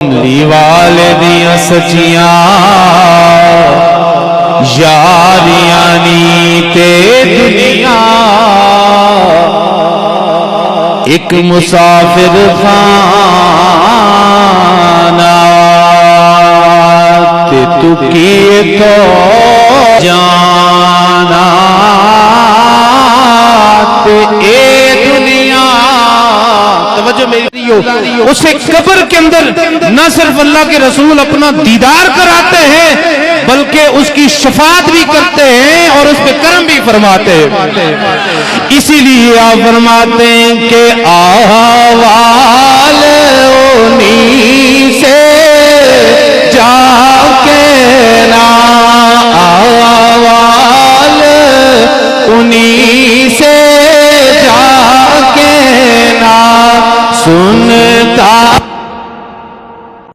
کملی والے دیاں سچیاں یاریاں نی تے دنیا ایک مسافر خانہ تے تو کیے تو جانا تے اے دنیا توجہ میری اسے قبر کے اندر نہ صرف اللہ کے رسول اپنا دیدار کراتے ہیں بلکہ اس کی شفاعت بھی کرتے ہیں اور اس پہ کرم بھی فرماتے ہیں. اسی لیے آپ فرماتے ہیں کہ آوال اونی